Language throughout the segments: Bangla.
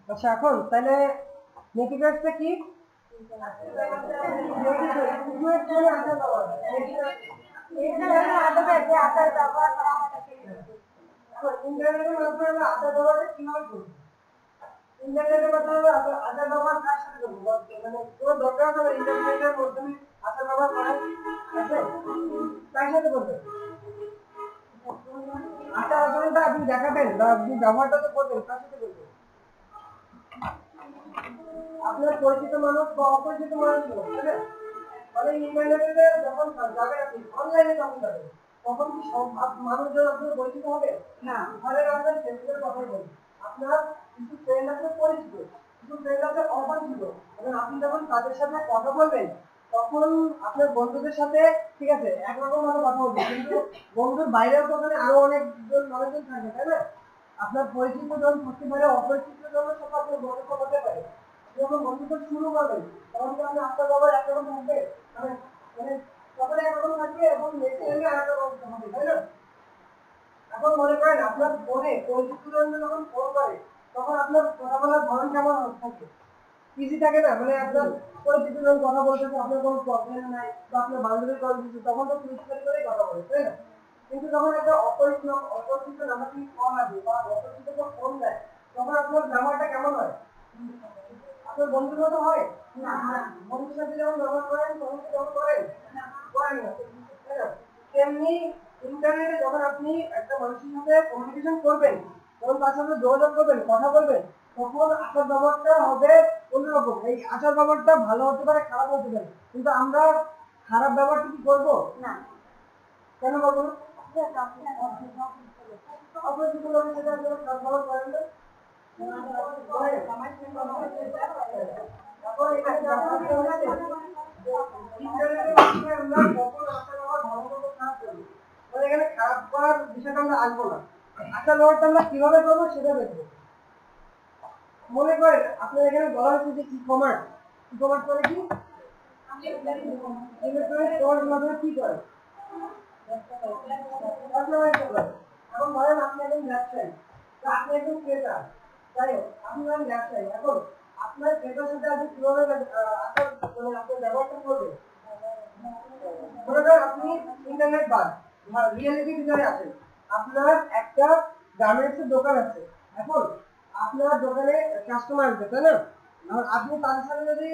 আচ্ছা এখন তাহলে নেটিভেটসটা কি? ইন্টারনেটের মাধ্যমে আচার ব্যবহারটা কিভাবে করবো? ইন্টারনেটের মাধ্যমে আচার ব্যবহার কার সাথে করবো? মানে কোনো দরকার আছে না ইন্টারনেটের মাধ্যমে আচার ব্যবহার করার? আছে? কার সাথে করবে? আচার আচরণটা আপনি দেখাবেন বা আপনি ব্যবহারটা তো করবেন, কার সাথে করবেন? আপনার পরিচিত মানুষ বা অপরিচিত মানুষ হোক, তাই না? মানে ইন্টারনেটে যখন যাবেন আপনি অনলাইনে যখন যাবেন তখন কি সব মানুষজন আপনার পরিচিত হবে না? তাহলে আপনার ফেসবুকের কথা বলি, আপনার কিছু ফ্রেন্ড আছে পরিচিত, কিছু ফ্রেন্ড আছে অপরিচিত, এবং আপনি যখন তাদের সাথে কথা বলবেন তখন আপনার বন্ধুদের সাথে ঠিক আছে একরকম ভাবে কথা বলবেন, কিন্তু বন্ধুর বাইরেও তো ওখানে আরো অনেকজন মানুষজন থাকবে, তাই না? আপনার পরিচিত জন থাকতে পারে, অপরিচিত জনের সাথে আপনার বন্ধুত্ব হতে পারে। যখন বন্ধুত্ব শুরু করবেন তখন কি আপনার আপনার বাবার একরকম থাকবে, মানে মানে সকলে একরকম থাকবে এবং নেক্সট টাইমে আরেকরকম হবে, তাই না? এখন মনে করেন আপনার ফোনে পরিচিত জন যখন ফোন করে তখন আপনার কথা বলার ধরন কেমন থাকে? ইজি থাকে না? মানে আপনার পরিচিত জন কথা বলতেছে, আপনার কোনো প্রবলেম নাই বা আপনার বান্ধবী কল দিচ্ছে তখন তো পরিষ্কার করেই কথা বলে, তাই না? কিন্তু যখন একটা অপরিচিত নাম্বার থেকে কল আসে বা অপরিচিত কেউ ফোন দেয় তখন আপনার ব্যবহারটা কেমন হয়? আপনার বন্ধুর মতো হয় না? বন্ধুর সাথে যখন ব্যবহার করেন তখন কি যখন করেন করেন না, তাই না? তেমনি ইন্টারনেটে যখন আপনি একটা মানুষের সাথে কমিউনিকেশন করবেন, যখন তার সাথে যোগাযোগ করবেন, কথা বলবেন, তখন আচার ব্যবহারটা হবে অন্যরকম। এই আচার ব্যবহারটা ভালো হতে পারে, খারাপ হতে পারে, কিন্তু আমরা খারাপ ব্যবহারটা কি করবো না? কেন করবো না? অপরিচিত লোকের সাথে আপনারা খারাপ ব্যবহার করেন না? এখন এখানে ব্যাপারটা হচ্ছে ইন্টারনেটের মাধ্যমে আমরা কখন আচার ব্যবহার ভালো করবো, খারাপ করবো, মানে এখানে খারাপ করার বিষয়টা আমরা আসবো না। আচার ব্যবহারটা আমরা কিভাবে করবো সেটা দেখবো। মনে করেন আপনার এখানে বলা হচ্ছে যে ই কমার্স, ই কমার্স মানে কি? ইলেকট্রনিক কমার্স মাধ্যমে কি করে? এখন ধরেন আপনি একজন ব্যবসায়ী, আপনি একজন ক্রেতা, যাই হোক আপনি ধরেন ব্যবসায়ী, এখন আপনার ক্রেতার সাথে আপনি কিভাবে মানে আপনার ব্যবহারটা করবেন? মনে করেন আপনি ইন্টারনেট বাদ রিয়েলিটি ভিতরে আছেন, আপনার একটা গার্মেন্টসের দোকান আছে, এখন আপনার দোকানে কাস্টমার আসবে, তাই না? আর আপনি তাদের সাথে যদি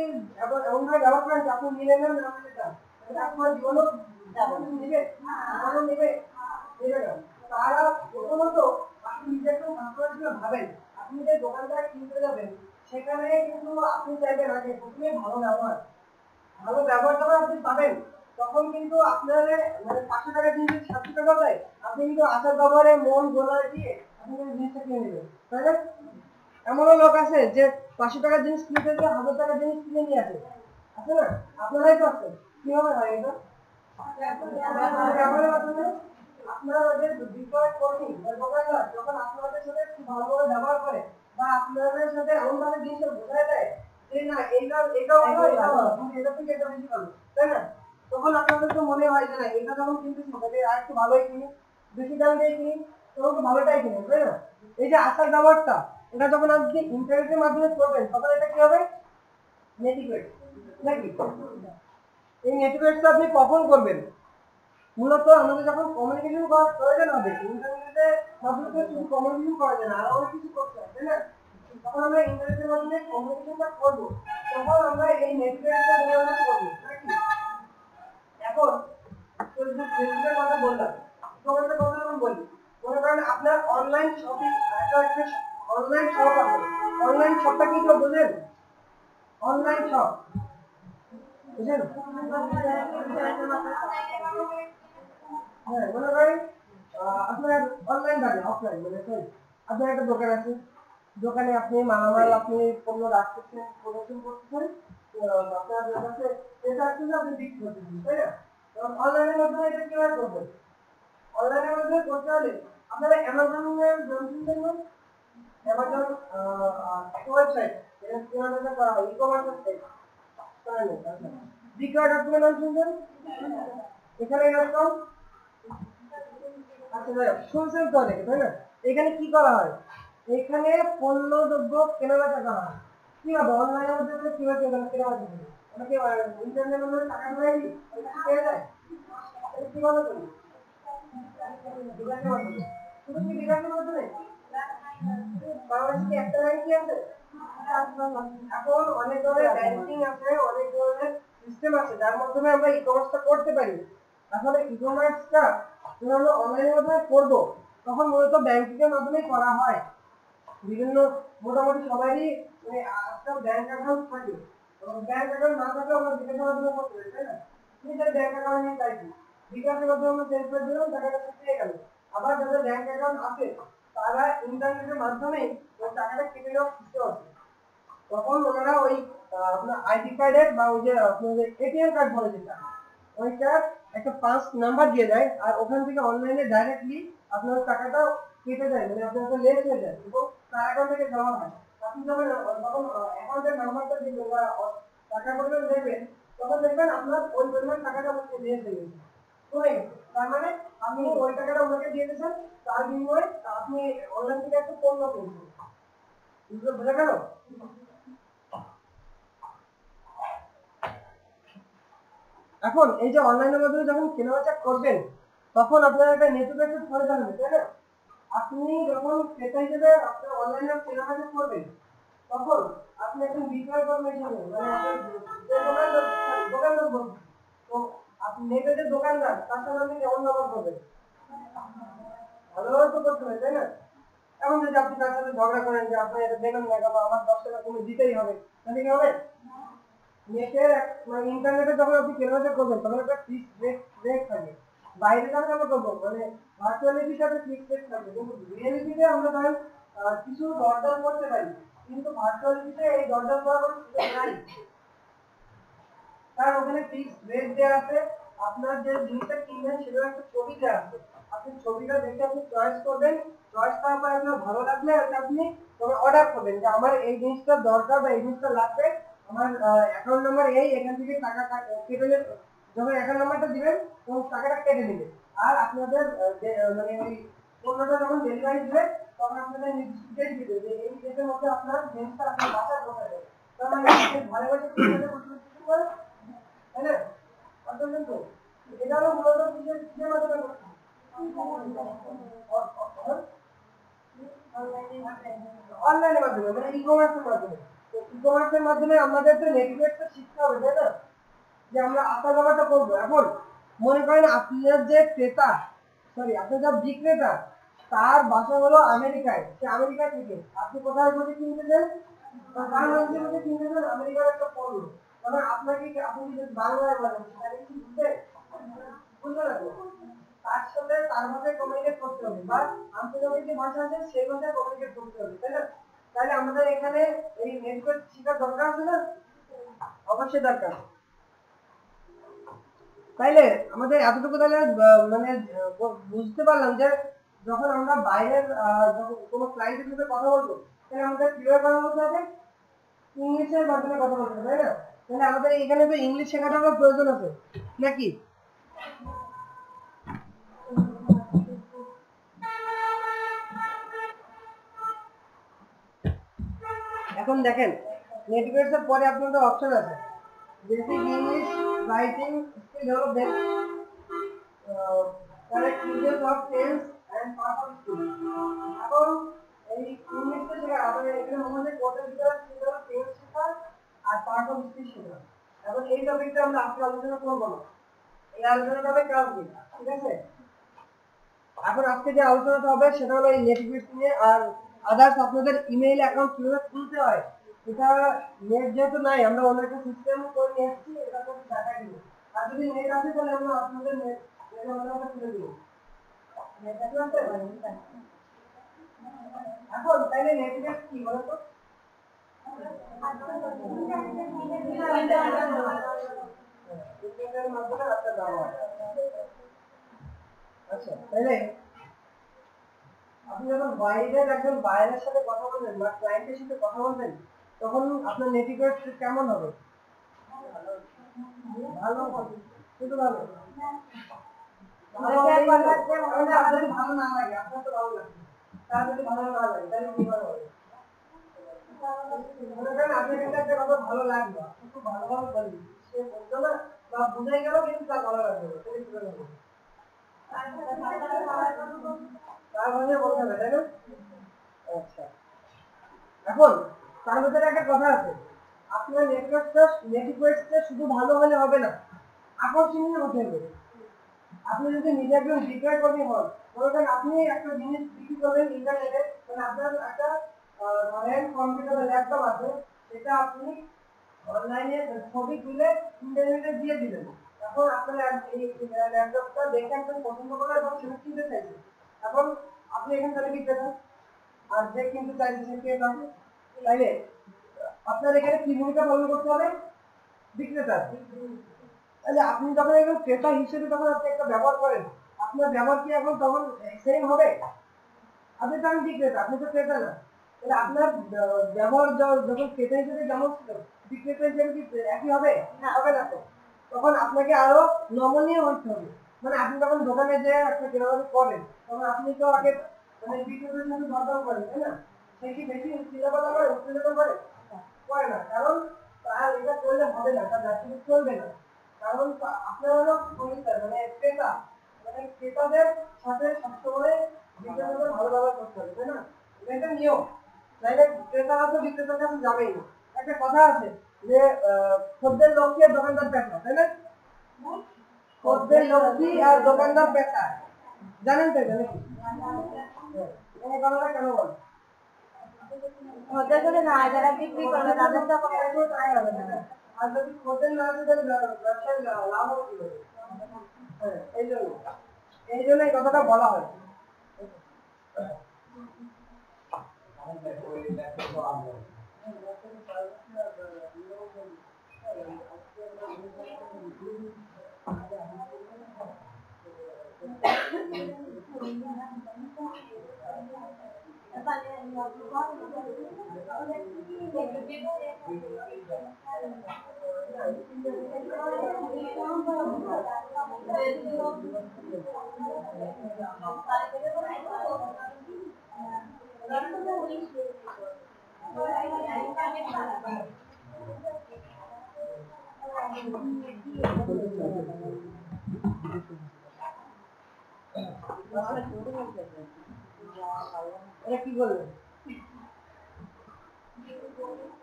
এমন ভাবে ব্যবহার করেন যে আপনি নিলেন না না নিতে চান, তাহলে আপনার জীবনও নেবে নেবে নেবে না। তারা প্রথমত আপনি নিজে একটু কাস্টমার হিসেবে ভাবেন, আপনি যে দোকানটা কিনতে যাবেন সেখানে কিন্তু আপনি চাইবেন আগে প্রথমে ভালো ব্যবহার, ভালো ব্যবহার যখন আপনি পাবেন তখন কিন্তু আপনার মানে 500 টাকা জিনিস 700 টাকা দেয়, আপনি কিন্তু আচার ব্যবহারে মন গোলায় দিয়ে আপনি কিন্তু জিনিসটা কিনে নেবেন, তাই না? এমনও লোক আছে যে 500 টাকার জিনিস কিনতে গিয়ে 1000 টাকার জিনিস কিনে নিয়ে আসে, আছে না? আপনারাই তো আছেন, কিভাবে হয় এটা? ব্যবহারের মাধ্যমে আপনার ওদের বিক্রয় কর্মী বা দোকানদার যখন আপনাদের সাথে একটু ভালোভাবে ব্যবহার করে বা আপনাদের সাথে এমনভাবে জিনিসটা বোঝায় দেয় যে না এটা ভালো এটা ভালো, কিন্তু এটা থেকে এটা বেশি ভালো, তাই না? তখন আপনাদের তো মনে হয় যে না এটা যখন কিনতেছি তাহলে আর একটু ভালোই কিনি, বেশি দাম দিয়ে কিনি, তখন তো ভালোটাই কিনি, তাই না? এই যে আচার ব্যবহারটা এটা যখন আপনি ইন্টারনেটের মাধ্যমে করবেন তখন এটা কি হবে? নেটিভেট নাকি? এই নেটিভেটটা আপনি কখন করবেন? মূলত আমাদের যখন কমিউনিকেশন করার প্রয়োজন হবে, ইন্টারনেটে মাধ্যমে শুধু কমিউনিকেশন করা যায় না, আরো অনেক কিছু করতে হয়, তাই না? যখন আমরা ইন্টারনেটের মাধ্যমে কমিউনিকেশনটা করবো তখন আমরা এই নেটওয়ার্কটা ব্যবহার করবো নাকি? এখন ফেসবুকের কথা বললাম, তোমাদের কথা যখন বলি, মনে করেন আপনার অনলাইন শপিং একটা অনলাইন শপ আছে, অনলাইন শপটা কি কেউ বোঝেন? অনলাইন শপ বুঝেন? হ্যাঁ মনে করেন আপনার অনলাইন বাদে অফলাইন মানে সরি, আপনার একটা দোকান আছে, দোকানে আপনি মালামাল আপনি পণ্য রাখতেছেন, প্রদর্শন করতেছেন, আপনার কাছে এটা আসলে আপনি বিক্রি করতেছেন, তাই না? এবং অনলাইনের মাধ্যমে এটা কিভাবে করবেন? অনলাইনের মাধ্যমে করতে হলে আপনারা অ্যামাজনের নাম শুনছেন না? অ্যামাজন একটা ওয়েবসাইট, এটা কেনাবেচা করা হয়, ই কমার্সের সাইট, বিক্রয়.com নাম শুনছেন? এখানে এরকম আচ্ছা ভাই শুনছেন তো অনেকে, তাই না? এখানে কি করা হয়? এখানে পণ্য দ্রব্য কেনাবেচা করা হয় কিভাবে অনলাইনের মধ্যে কিভাবে কেনাবেচা করি ওনাকে ইন্টারনেটের মধ্যে টাকা ঢুকাই দিই পেয়ে যায় কিভাবে করি বিকাশের মাধ্যমে শুধু কি বিকাশের মাধ্যমে বাংলাদেশে একটা ব্যাংকই আছে এখন অনেক ধরনের ব্যাংকিং আছে অনেক ধরনের সিস্টেম আছে যার মাধ্যমে আমরা ই কমার্সটা করতে পারি আসলে ই কমার্সটা যখন আমরা অনলাইনের মাধ্যমে করবো তখন মূলত ব্যাংকিং এর মাধ্যমেই করা হয় বিভিন্ন মোটামুটি সবারই মানে একটা ব্যাংক অ্যাকাউন্ট থাকে ব্যাংক অ্যাকাউন্ট না থাকলে আমরা বিকাশের মাধ্যমে করতে পারি তাই না নিজের ব্যাংক অ্যাকাউন্ট নিয়ে চাইছি বিকাশের মাধ্যমে আমরা চেঞ্জ করে দিলাম টাকাটা পেয়ে গেল আবার যাদের ব্যাংক অ্যাকাউন্ট আছে তারা ইন্টারনেটের মাধ্যমে ওই টাকাটা কেটে নেওয়ার সিস্টেম আছে তখন ওনারা ওই আপনার আইডি কার্ডের বা ওই যে আপনাদের এটিএম কার্ড বলে যেটা ওইটার একটা 5 নাম্বার দিয়ে দেয় আর ওখান থেকে অনলাইনে ডাইরেক্টলি আপনার টাকাটা কেটে দেয় মানে আপনার লেস হয়ে যায় এবং তার অ্যাকাউন্ট থেকে দেওয়া হয় আপনি যখন তখন অ্যাকাউন্টের নাম্বারটা দিবেন বা টাকা পরিমাণ দেবেন তখন দেখবেন আপনার ওই পরিমাণ টাকাটা আপনাকে দিয়ে দেবে কমে গেছে তার মানে আপনি ওই টাকাটা ওনাকে দিয়ে দিয়েছেন তার বিনিময়ে আপনি অনলাইন থেকে একটা পণ্য কিনছেন বুঝতে গেল এখন এই যে অনলাইনের মাধ্যমে যখন কেনাবেচা করবেন তখন আপনার একটা নেটওয়ার্কের প্রয়োজন হবে তাই না আপনি যখন ক্রেতা হিসেবে আপনার অনলাইনে কেনাবেচা করবেন তখন আপনি একজন বিক্রয় কর্মী হিসেবে মানে দোকানদার বলবেন তো আপনি নেটের যে দোকানদার তার সাথে আপনি কেমন ব্যবহার করবেন ভালোভাবে তো করতে হবে তাই না এখন যদি আপনি তার সাথে ঝগড়া করেন যে আপনি এটা দেবেন না বা আমার 10 টাকা কমে দিতেই হবে তাহলে কি হবে নেটের মানে ইন্টারনেটে যখন আপনি কেনাবেচা করবেন তখন একটা ফিক্সড রেট থাকে বাইরে যখন আমরা করবো মানে ভার্চুয়ালিটির সাথে ফিক্সড রেট থাকে কিন্তু রিয়েলিটিতে আমরা ধরেন কিছু দরদাম করতে পারি কিন্তু ভার্চুয়ালিটিতে এই দরদাম করার কোনো সুযোগ নাই কারণ ওখানে ফিক্সড রেট দেওয়া আছে আপনার যে জিনিসটা কিনবেন সেটার একটা ছবি দেওয়া আছে আপনি ছবিটা দেখে আপনি চয়েস করবেন চয়েস করার পর আপনার ভালো লাগলে আপনি তবে অর্ডার করবেন যে আমার এই জিনিসটা দরকার বা এই জিনিসটা লাগবে আমার অ্যাকাউন্ট নাম্বার এই এখান থেকে টাকা কেটে যখন অ্যাকাউন্ট নাম্বারটা দিবেন তখন টাকাটা কেটে নেবে আর আপনাদের মানে ওই পণ্যটা যখন ডেলিভারি দিবে তখন আপনাদের নির্দিষ্ট ডেট দিবে যে এই ডেটের মধ্যে আপনার জিনিসটা আপনার বাসায় পৌঁছাবে তার মানে ঘরে বসে কিনতে করতে পারে তাই না বুঝলেন তো এটা হলো মূলত কিসের মাধ্যমে অনলাইনের মাধ্যমে মানে ই কমার্সের মাধ্যমে তো ই কমার্সের মাধ্যমে আমাদের তো নেটওয়ার্কটা শিখতে হবে তাই না যে আমরা আতা ব্যাপারটা করবো এখন মনে করেন আপনার যে ক্রেতা সরি আপনার যে বিক্রেতা তার বাসা হলো আমেরিকায় সে আমেরিকা থেকে আপনি কোথায় বসে কিনতেছেন বাংলাদেশে বসে কিনতেছেন আমেরিকার একটা পণ্য তবে আপনাকে আপনি যদি বাংলায় বলেন তাহলে কি বুঝতে না তার সাথে তার ভাষায় কমিউনিকেট করতে হবে বা আন্তর্জাতিক যে ভাষা আছে সেই ভাষায় কমিউনিকেট করতে হবে তাই না তাহলে আমাদের এখানে এই নেটওয়ার্ক শেখার দরকার আছে না অবশ্যই দরকার তাইলে আমাদের এতটুকু তাহলে মানে বুঝতে পারলাম যে যখন আমরা বাইরের যখন কোনো ক্লায়েন্টের সাথে কথা বলবো তাহলে আমাদের কিভাবে কথা বলতে হবে ইংলিশের মাধ্যমে কথা বলতে হবে তাই না তাহলে আমাদের এখানে তো ইংলিশ শেখাটারও প্রয়োজন আছে নাকি এখন দেখেন নেটওয়ার্কের পরে আপনাদের অপশন আছে basic English writing skill development correct uses of tense and past tense এখন এই ইংলিশটা শেখা আমাদের এখানে আমাদের কোর্সের ভিতরে শেখা টেন্স শেখা আর পার্ট অফ স্পিচ শেখা এখন এই টপিকটা আমরা আজকে আলোচনা করব না এই আলোচনাটা হবে কালকে ঠিক আছে এখন আজকে যে আলোচনাটা হবে সেটা হলো এই নেটওয়ার্ক নিয়ে আর আদার্স আপনাদের ইমেইল অ্যাকাউন্ট কিভাবে খুলতে হয় এটা নেট যেহেতু নাই আমরা অন্য একটা সিস্টেম করে নিয়ে এসেছি এটা তো দেখাই দিব আর যদি নেট আছে তাহলে আমরা আপনাদের নেট আমরা খুলে দিব নেট আছে এখন তাইলে নেটওয়ার্ক কি বলো তো ইন্টারনেটের মাধ্যমে আপনার ব্যবহার আচ্ছা তাইলে আপনি যখন বাইরের একজন বাইরের সাথে কথা বলবেন বা ক্লায়েন্টের সাথে কথা বলবেন তখন আপনার নেটওয়ার্ক কেমন হবে ভালো হবে কিন্তু ভালো ভালো না লাগে আপনার তো ভালো লাগবে তার যদি ভালো না লাগে তাহলে কি হবে? মনে করেন আপনার কাছে একটা কথা ভালো লাগলো, খুব ভালোভাবে বললি, সে বলতো না বা বুঝাই গেল কিন্তু তার ভালো লাগলো তাহলে কি করবো? তার ভাষায় বলতে হবে, তাই না? আচ্ছা, এখন তার ভিতরে একটা কথা আছে, আপনার নেটওয়ার্কটা শুধু ভালো হলে হবে না, আকর্ষণীয় হতে হবে। আপনি যদি নিজে একজন বিক্রয় কর্মী হন, মনে করেন আপনি একটা জিনিস বিক্রি করবেন ইন্টারনেটে, মানে আপনার একটা ধরেন কম্পিউটার ল্যাপটপ আছে, সেটা আপনি অনলাইনে ছবি তুলে ইন্টারনেটে দিয়ে দিলেন। এখন আপনার এই ল্যাপটপটা দেখে আপনি পছন্দ করলেন এবং সেটা কিনতে চাইছেন। এখন আপনি এখান থেকে বিক্রেতা, আর যে কিনতে চাইছেন সে ক্রেতা, তাইলে আপনার এখানে কি ভূমিকা পালন করতে হবে? বিক্রেতা। তাহলে আপনি যখন একজন ক্রেতা হিসেবে যখন আপনি একটা ব্যবহার করেন, আপনার ব্যবহার কি এখন তখন সেম হবে? আপনি তো আমি বিক্রেতা, আপনি তো ক্রেতা না, তাহলে আপনার ব্যবহার যখন ক্রেতা হিসেবে যেমন ছিল, বিক্রেতা হিসেবে কি একই হবে? হবে না তো। তখন আপনাকে আরো নমনীয় হতে হবে। মানে আপনি যখন দোকানে যে একটা কেনাকাটা করেন, তখন আপনি তো আগে মানে বিক্রেতার সাথে দরদাম করেন, তাই না? সে কি বেশি উত্তেজনা করে করে না, কারণ তার এটা করলে হবে না, তার ব্যবসা চলবে না। কারণ আপনার হলো মানে ক্রেতা, মানে ক্রেতাদের সাথে সবসময় বিক্রেতাদের ভালো ব্যবহার করতে হবে, তাই না? এটা নিয়ম, নাইলে ক্রেতারা তো বিক্রেতার কাছে যাবেই না। একটা কথা আছে যে খদ্দের লক্ষ্মী আর দোকানদার পেশা, তাই না? খদ্দের লক্ষ্মী আর দোকানদার পেশা, জানেন তো? জানেন এই কথাটা কেন বল? খদ্দের যদি না যারা বিক্রি করবে তাদের তো কোনো আয় হবে না, আর যদি খদ্দের না আসে তাহলে ব্যবসায় লাভ হবে কি হবে? হ্যাঁ, এই জন্য এই কথাটা বলা হয়। এটা কি বলবেন?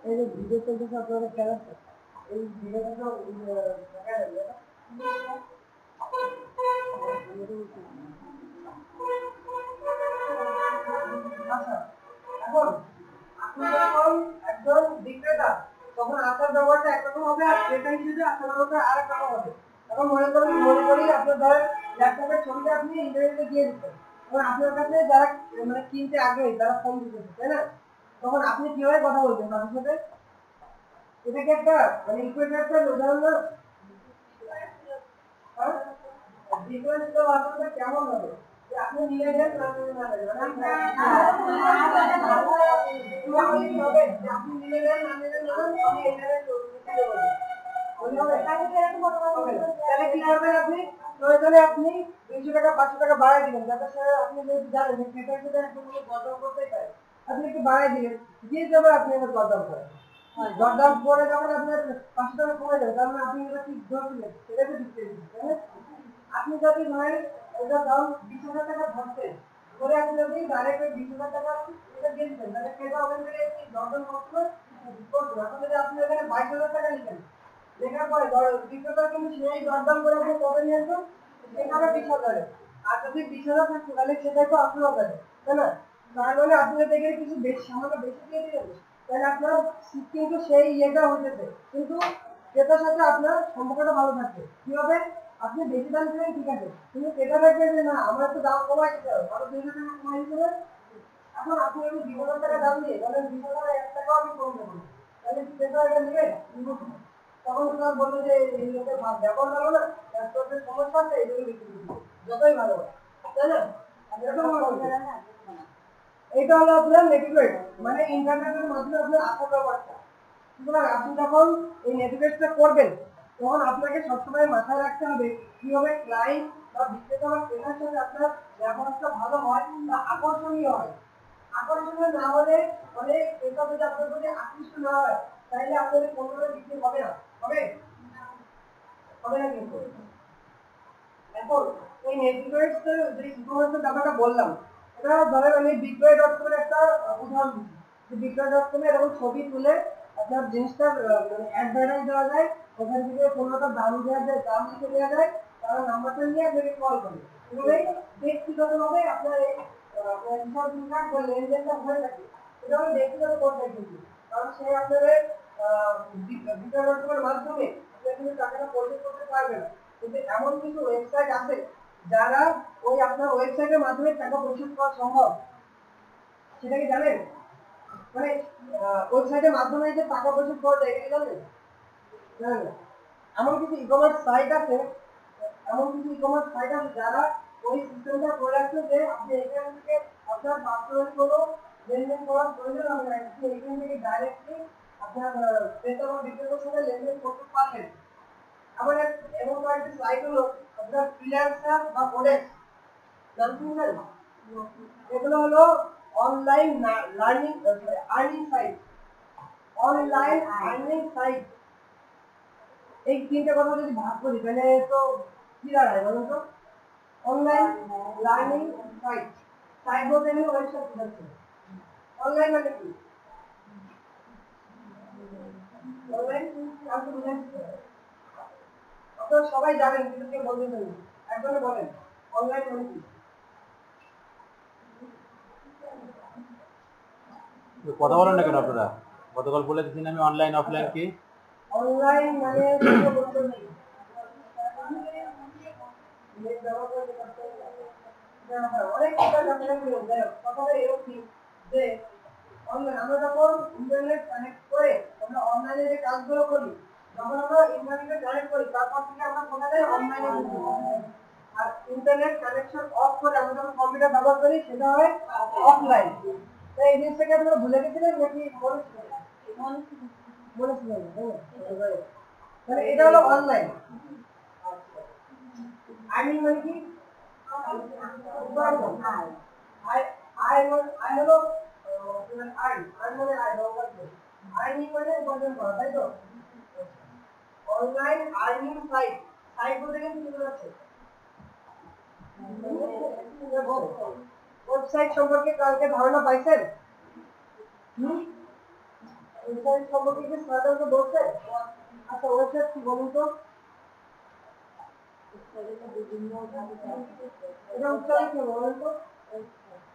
এই যে ভিডিও চলতেছে আপনারা খেলা, এই ভিডিওটা তো দেখা যাবে না। আচ্ছা, এখন আপনি যখন একজন বিক্রেতা, তখন আচার ব্যবহারটা একরকম হবে, আর ক্রেতা হিসেবে আচার ব্যবহারটা আরেক রকম হবে। এখন মনে করি আপনার ধরেন ল্যাপটপের ছবিটা আপনি ইন্টারনেটে দিয়ে দিচ্ছেন, তখন আপনার কাছে যারা মানে কিনতে আগ্রহী তারা ফোন দিতেছে, তাই না? তখন আপনি কিভাবে কথা বলবেন তাদের সাথে? এটা কি একটা মানে ইকুয়েশনের উদাহরণ না? হ্যাঁ, ডিফারেন্স তো আসলে কেমন হবে যে আপনি নিয়ে গেলেন না নিয়ে না আপনি নিয়ে গেলেন না নিয়ে আমি এখানে তাহলে কি করবেন আপনি? প্রয়োজনে আপনি 200 টাকা 500 টাকা বাড়াই দিবেন, যাতে আপনি যদি জানেন যে ক্রেতার সাথে আপনি দরদাম করতেই পারেন, আপনি একটু বাড়াই দিলেন, দিয়ে যাবে আপনি এবার দরদাম করেন। দরদাম করে যখন আপনার 500 টাকা কমে যাবে, তার মানে আপনি এটা ঠিক ধরছিলেন, সেটা তো দিতে দিচ্ছেন। আপনি যদি ধরেন এটা দাম 20,000 টাকা ধরতেন, ধরে আপনি যদি ডাইরেক্ট 20,000 টাকা এটা দিয়ে দিতেন, তাহলে ক্রেতা ওখান থেকে দরদাম করতে করতো। এখন যদি আপনি এখানে 22,000 টাকা নিতেন, লেখার পরে বিক্রেতা কিন্তু সেই দরদাম করে আপনি কবে নিয়ে আসবেন? সেখানে 20,000, আর যদি 20,000 থাকতো তাহলে সেটা তো 18,000, তাই না? তার মানে আপনি যদি এখানে কিছু বেশি সামান্য বেশি দিয়ে দিলেন, তাহলে আপনার কিন্তু সেই ইয়েটা হতেছে, কিন্তু ক্রেতার সাথে আপনার সম্পর্কটা ভালো থাকবে। কি হবে? আপনি বেশি দাম দিলেন ঠিক আছে, কিন্তু ক্রেতা থাকবে যে না আমার একটু দাম কমাই দিতে হবে, আরো 2,000 টাকা কমাই দিতে হবে। এখন আপনি যদি 20,000 টাকা দাম দিয়ে বলেন 20,000 1 টাকাও আমি কম দেবো, তাহলে ক্রেতা এটা নেবে? তখন তারা বলবে যে এই লোকের ব্যবহার ভালো না, ল্যাপটপের সমস্যা আছে, এই জন্য বিক্রি করছি, যতই ভালো, তাই না? এটা হলো আপনার নেটিভেট, মানে ইন্টারনেটের মাধ্যমে আপনার আচার ব্যবহারটা। সুতরাং আপনি যখন এই নেটিভেটটা করবেন, তখন আপনাকে সবসময় মাথায় রাখতে হবে কি হবে ক্লায়েন্ট বা বিক্রেতা বা ক্রেতার সাথে আপনার ব্যবহারটা ভালো হয় বা আকর্ষণীয় হয়। আকর্ষণীয় না হলে মানে ক্রেতা যদি আপনার প্রতি আকৃষ্ট না হয় তাহলে আপনাদের পণ্যটা বিক্রি হবে না। হবে না কিন্তু। এখন এই নেটফ্লিক্সের যে ই-কমার্সের ব্যাপারটা বললাম, এটা ধরেন আমি বিক্রয়.com এর একটা উদাহরণ দিচ্ছি। যে বিক্রয়.com এ এরকম ছবি তুলে আপনার জিনিসটার মানে অ্যাডভার্টাইজ দেওয়া যায়, ওখান থেকে পণ্যটার দাম দেওয়া যায়, দাম লিখে দেওয়া যায়, তারা নাম্বারটা নিয়ে আপনাকে কল করে। এভাবেই ব্যক্তিগতভাবে আপনার এই হিসাব নিকাশ বা লেনদেনটা হয়ে থাকে। এটা হলো ব্যক্তিগত পর্যায়ে কিন্তু। কারণ সে আপনাদের বিক্রয়.com এর মাধ্যমে আপনি কিন্তু টাকাটা পরিশোধ করতে পারবেন না। কিন্তু এমন কিছু ওয়েবসাইট আছে যারা ওই আপনার ওয়েবসাইটের মাধ্যমে টাকা পরিশোধ করা সম্ভব। সেটা কি জানেন? মানে ওয়েবসাইটের মাধ্যমে যে টাকা পরিশোধ করা যায় এটা জানেন? জানেন না? এমন কিছু ই-কমার্স সাইট আছে, যারা ওই সিস্টেমটা করে রাখছে যে আপনি এখান থেকে আপনার পার্সোনাল কোনো লেনদেন করার প্রয়োজন হবে না। আপনি এখান থেকে ডাইরেক্টলি আপনার ক্রেতা বা বিক্রেতার সাথে লেনদেন করতে পারবেন। আবার এমন কয়েকটি সাইট হলো আপনার ফ্রিল্যান্সার বা ওডেক্স, নাম শুনছেন? এগুলো হলো online earning site. Online earning site এই তিনটে কথা যদি ভাগ করি তাহলে তো কি দাঁড়ায় বলুন তো? Online learning site. সাইট বলতে গেলে ওয়েবসাইট বোঝাচ্ছে। অনলাইন মানে কি? অনলাইন আমি বুঝাচ্ছি। আপনারা সবাই জানেন কিন্তু কেউ বলতে চান না। একবারে বলেন অনলাইন মানে কি? কথা বলেন না কেন আপনারা? গতকাল বলে দিচ্ছেন আমি অনলাইন অফলাইন কি? অনলাইন মানে বলতে নেই। অনেক কথাটা এরকম যে আমরা যখন ইন্টারনেট কানেক্ট করে আমরা অনলাইনে যে কাজগুলো করি, যখন আমরা ইন্টারনেটে কানেক্ট করি তারপর থেকে আমরা কোথায় অনলাইনে ঢুকি। আর ইন্টারনেট কানেকশন অফ করে আমরা যখন কম্পিউটার ব্যবহার করি সেটা হয় অফলাইন। তাই এই জিনিসটাকে আপনারা ভুলে গেছিলেন নাকি মনে ছিল না? মানে এটা হলো অনলাইন। আর্নিং মানে কি? Online earning site. সাইট বলতে গেলে কি বোঝাচ্ছে? ওয়েবসাইট সম্পর্কে কালকে ধারণা পাইছেন? ওয়েবসাইট সম্পর্কে কি সাধারণত বলছে? আচ্ছা ওয়েবসাইট কি বলুন তো? এটা উচ্চারণ কি বলুন তো?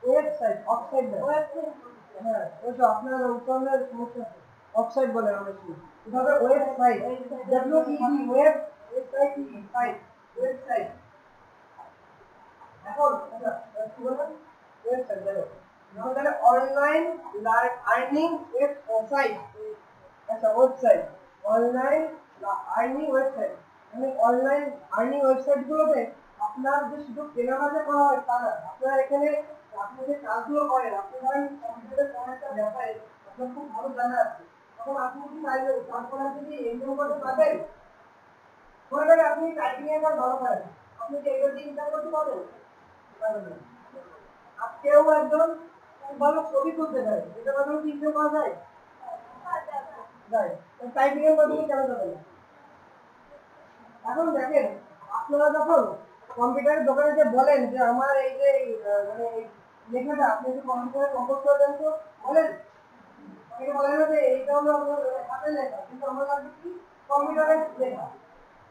ওয়েবসাইট, অফসাইট না। হ্যাঁ, ওই তো আপনার উচ্চারণের সমস্যা। অফসাইট বলে আমরা কি? এভাবে ওয়েবসাইট, WEB ওয়েব, ওয়েবসাইট কি? Site, website. এখন কি বলবেন? ওয়েবসাইট দেখো। এখন তাহলে অনলাইন আর্নিং ওয়েবসাইট। আচ্ছা ওয়েবসাইট, অনলাইন আর্নিং ওয়েবসাইট। মানে অনলাইন আর্নিং ওয়েবসাইট গুলোতে আপনার যে শুধু কেনাবেচা করা হয় তা না, আপনার এখানে আপনি যে কাজগুলো করেন, আপনি ধরেন কম্পিউটারের কোনো একটা ব্যাপারে আপনার খুব ভালো জানা আছে, তখন আপনি কি চাইবেন তারপরে যদি ইনকাম করতে পারবেন? মনে করেন আপনি টাইপিং এর কাজ ভালো পারেন, আপনি কি এগুলো দিয়ে ইনকাম করতে পারবেন? পারবেন না। আর কেউ একজন খুব ভালো ছবি তুলতে পারে, এটা মাধ্যমে কি ইনকাম করা যায়? যায়। টাইপিং এর মাধ্যমে কেন যাবে না? এখন দেখেন আপনারা যখন কম্পিউটারের দোকানে যে বলেন যে আমার এই যে মানে লেখাটা আপনি যদি কম্পিউটারে কম্পোজ করে দেন তো বলেন, অনেকে বলেন না যে এইটা হলো আমার হাতের লেখা কিন্তু আমার লাগবে কি কম্পিউটারের লেখা।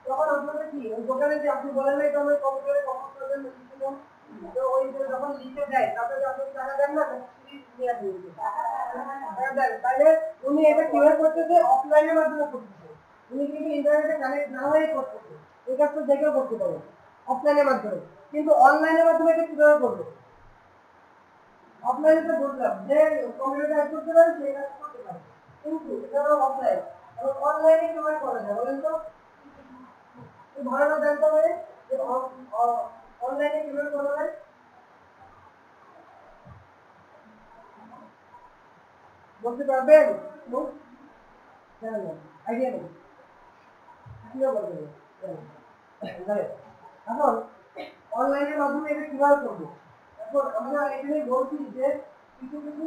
তখন আপনাদের কি ওই দোকানে যে আপনি বলেন না এটা আমার কম্পিউটারে কম্পোজ করে দেন লিখে, তো ওই যে যখন লিখে দেয় তারপরে আপনি টাকা দেন না নিয়ে আসবেন টাকা দেন, তাহলে উনি এটা কিভাবে করতেছে? অফলাইনের মাধ্যমে করতেছে। উনি কিন্তু ইন্টারনেটে কানেক্ট না হয়ে করতেছে, এই কাজটা দেখেও করতে পারে অফলাইনের মাধ্যমে। কিন্তু অনলাইনের মাধ্যমে এটা কিভাবে করবে? অফলাইনে তো বুঝলাম যে কম্পিউটার কাজ করতে পারে সেই কাজ করতে পারে, কিন্তু এটা হলো অফলাইন। এবং অনলাইনে কিভাবে করা যায় বলেন তো? ধারণা জানতে হবে যে অনলাইনে কিভাবে করা যায়। বলতে পারবেন? জানেন না, আইডিয়া নেই, কিভাবে করবেন? এখন অনলাইনের মাধ্যমে এটা কিভাবে করবো? এখন আমরা এখানে বলছি যে কিছু কিছু